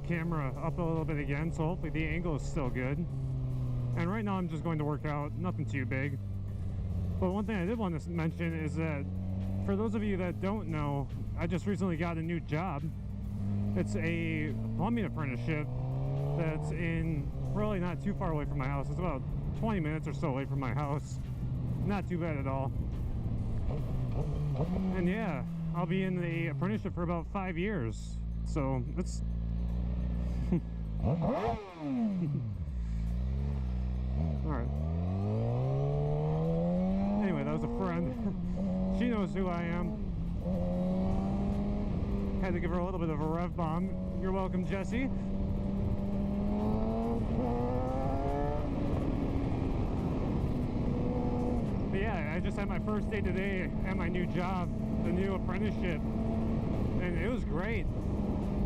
camera up a little bit again, so hopefully the angle is still good. And right now I'm just going to work out, nothing too big. But one thing I did want to mention is that for those of you that don't know, I just recently got a new job. It's a plumbing apprenticeship that's in really not too far away from my house. It's about 20 minutes or so away from my house. Not too bad at all. And yeah, I'll be in the apprenticeship for about 5 years. So it's alright. Anyway, that was a friend. She knows who I am. Had to give her a little bit of a rev bomb. You're welcome, Jesse. But yeah, I just had my first day today at my new job, the new apprenticeship, and it was great.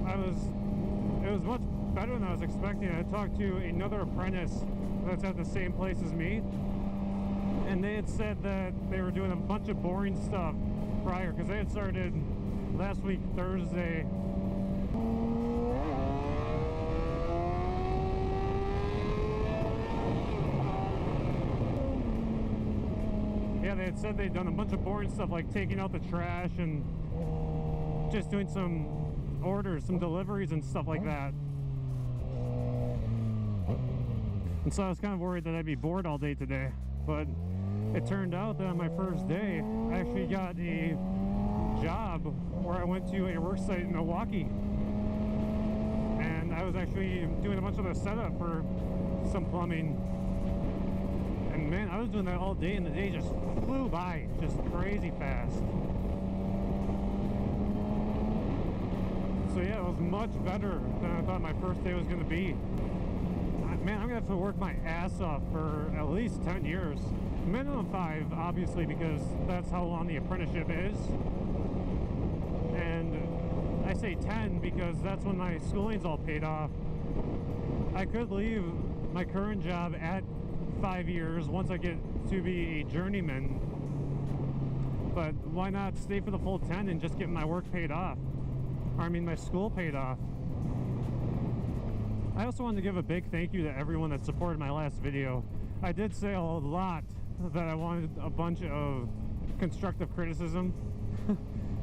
It was much better than I was expecting. I talked to another apprentice that's at the same place as me, and they had said that they were doing a bunch of boring stuff prior, because they had started last week Thursday. Yeah, they had said they'd done a bunch of boring stuff like taking out the trash and just doing some orders, some deliveries and stuff like that. And so I was kind of worried that I'd be bored all day today, but it turned out that on my first day I actually got a job where I went to a work site in Milwaukee, and I was actually doing a bunch of the setup for some plumbing. And man, I was doing that all day, and the day just flew by, just crazy fast. So yeah, it was much better than I thought my first day was going to be. Man, I'm going to have to work my ass off for at least 10 years. Minimum 5, obviously, because that's how long the apprenticeship is. And I say 10 because that's when my schooling's all paid off. I could leave my current job at 5 years once I get to be a journeyman, but why not stay for the full 10 and just get my work paid off, or I mean my school paid off. I also wanted to give a big thank you to everyone that supported my last video. I did say a lot that I wanted a bunch of constructive criticism,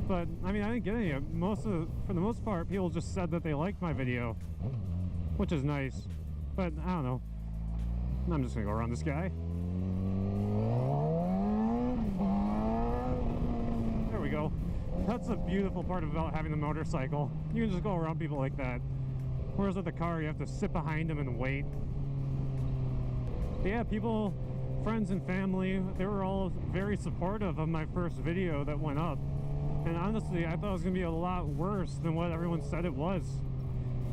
but I mean I didn't get any. For the most part, people just said that they liked my video, which is nice, but I don't know. I'm just gonna go around this guy. There we go. That's the beautiful part about having a motorcycle. You can just go around people like that. Whereas with the car, you have to sit behind them and wait. But yeah, people, friends and family, they were all very supportive of my first video that went up. And honestly, I thought it was gonna be a lot worse than what everyone said it was.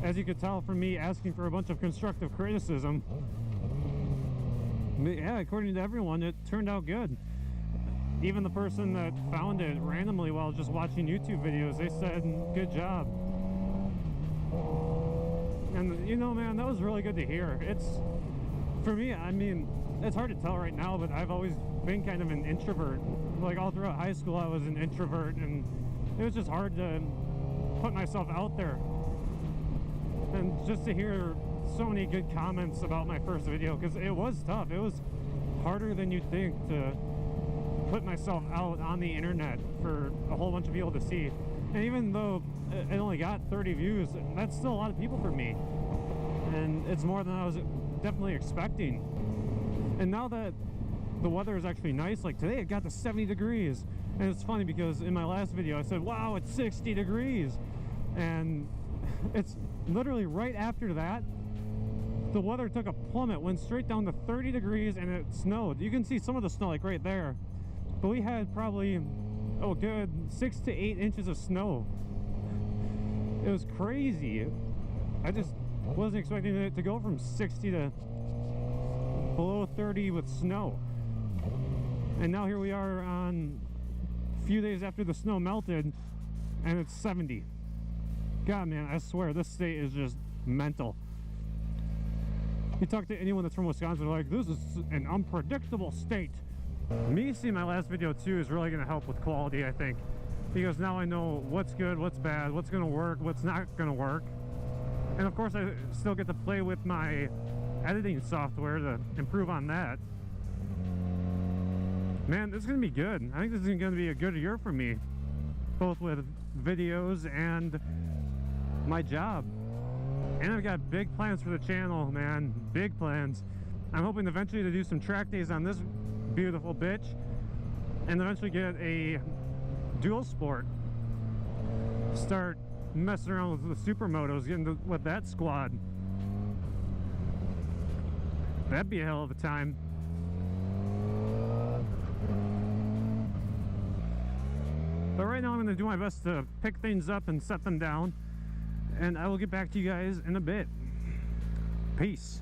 As you could tell from me asking for a bunch of constructive criticism. But yeah, according to everyone, it turned out good. Even the person that found it randomly while just watching YouTube videos, they said, good job. And you know, man, that was really good to hear. It's, for me, I mean, it's hard to tell right now, but I've always been kind of an introvert. Like all throughout high school, I was an introvert, and it was just hard to put myself out there. And just to hear so many good comments about my first video, because it was tough. It was harder than you'd think to put myself out on the internet for a whole bunch of people to see. And even though it only got 30 views, that's still a lot of people for me, and it's more than I was definitely expecting. And now that the weather is actually nice, like today it got to 70 degrees, and it's funny because in my last video I said, wow, it's 60 degrees, and it's literally right after that the weather took a plummet, went straight down to 30 degrees, and it snowed. You can see some of the snow like right there, but we had probably good 6 to 8 inches of snow. It was crazy. I just wasn't expecting it to go from 60 to below 30 with snow. And now here we are on a few days after the snow melted, and it's 70. God, man, I swear this state is just mental. You talk to anyone that's from Wisconsin, they're like, this is an unpredictable state. Me seeing my last video too is really going to help with quality, I think, because now I know what's good, what's bad, what's going to work, what's not going to work. And of course I still get to play with my editing software to improve on that. Man, this is going to be good. I think this is going to be a good year for me, both with videos and my job. And I've got big plans for the channel, man. Big plans. I'm hoping eventually to do some track days on this beautiful bitch, and eventually get a dual sport. Start messing around with the supermotos, getting with that squad. That'd be a hell of a time. But right now I'm going to do my best to pick things up and set them down, and I will get back to you guys in a bit. Peace.